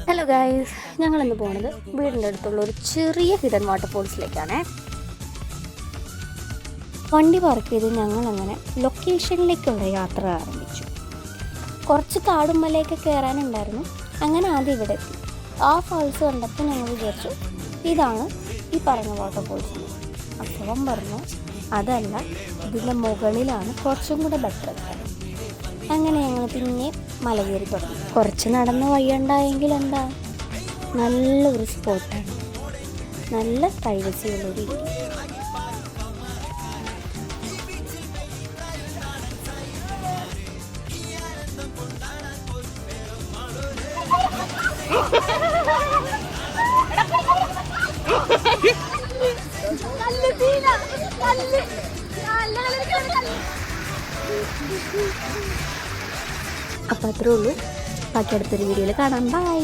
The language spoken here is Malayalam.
ഹലോ ഗൈസ്, ഞങ്ങളിന്ന് പോകുന്നത് വീടിൻ്റെ അടുത്തുള്ള ഒരു ചെറിയ ഹിഡൻ വാട്ടർഫോൾസിലേക്കാണ്. വണ്ടി പാർക്ക് ചെയ്ത് ഞങ്ങളങ്ങനെ ലൊക്കേഷനിലേക്കുള്ള യാത്ര ആരംഭിച്ചു. കുറച്ച് കാടും മലയൊക്കെ കയറാനുണ്ടായിരുന്നു. അങ്ങനെ ആദ്യം ഇവിടെ എത്തി. ആ ഫാൾസ് കണ്ടപ്പോൾ ഞങ്ങൾ വിചാരിച്ചു ഇതാണ് ഈ പറഞ്ഞ വാട്ടർഫോൾസ്. അപ്പം പറഞ്ഞു അതല്ല, ഇതിൻ്റെ മുകളിലാണ് കുറച്ചും കൂടെ ബെറ്റർ. അങ്ങനെ ഞങ്ങൾ പിന്നെ മല കയറി തുടങ്ങി. കുറച്ച് നടന്ന് വയ്യണ്ടായെങ്കിൽ എന്താ, നല്ലൊരു സ്പോട്ടാണ്, നല്ല പ്രൈവസി ഉള്ളൊരു ഏരിയ. അപ്പം അത്രേ ഉള്ളൂ. ബാക്കി അടുത്തൊരു വീഡിയോയിൽ കാണാം. ബൈ.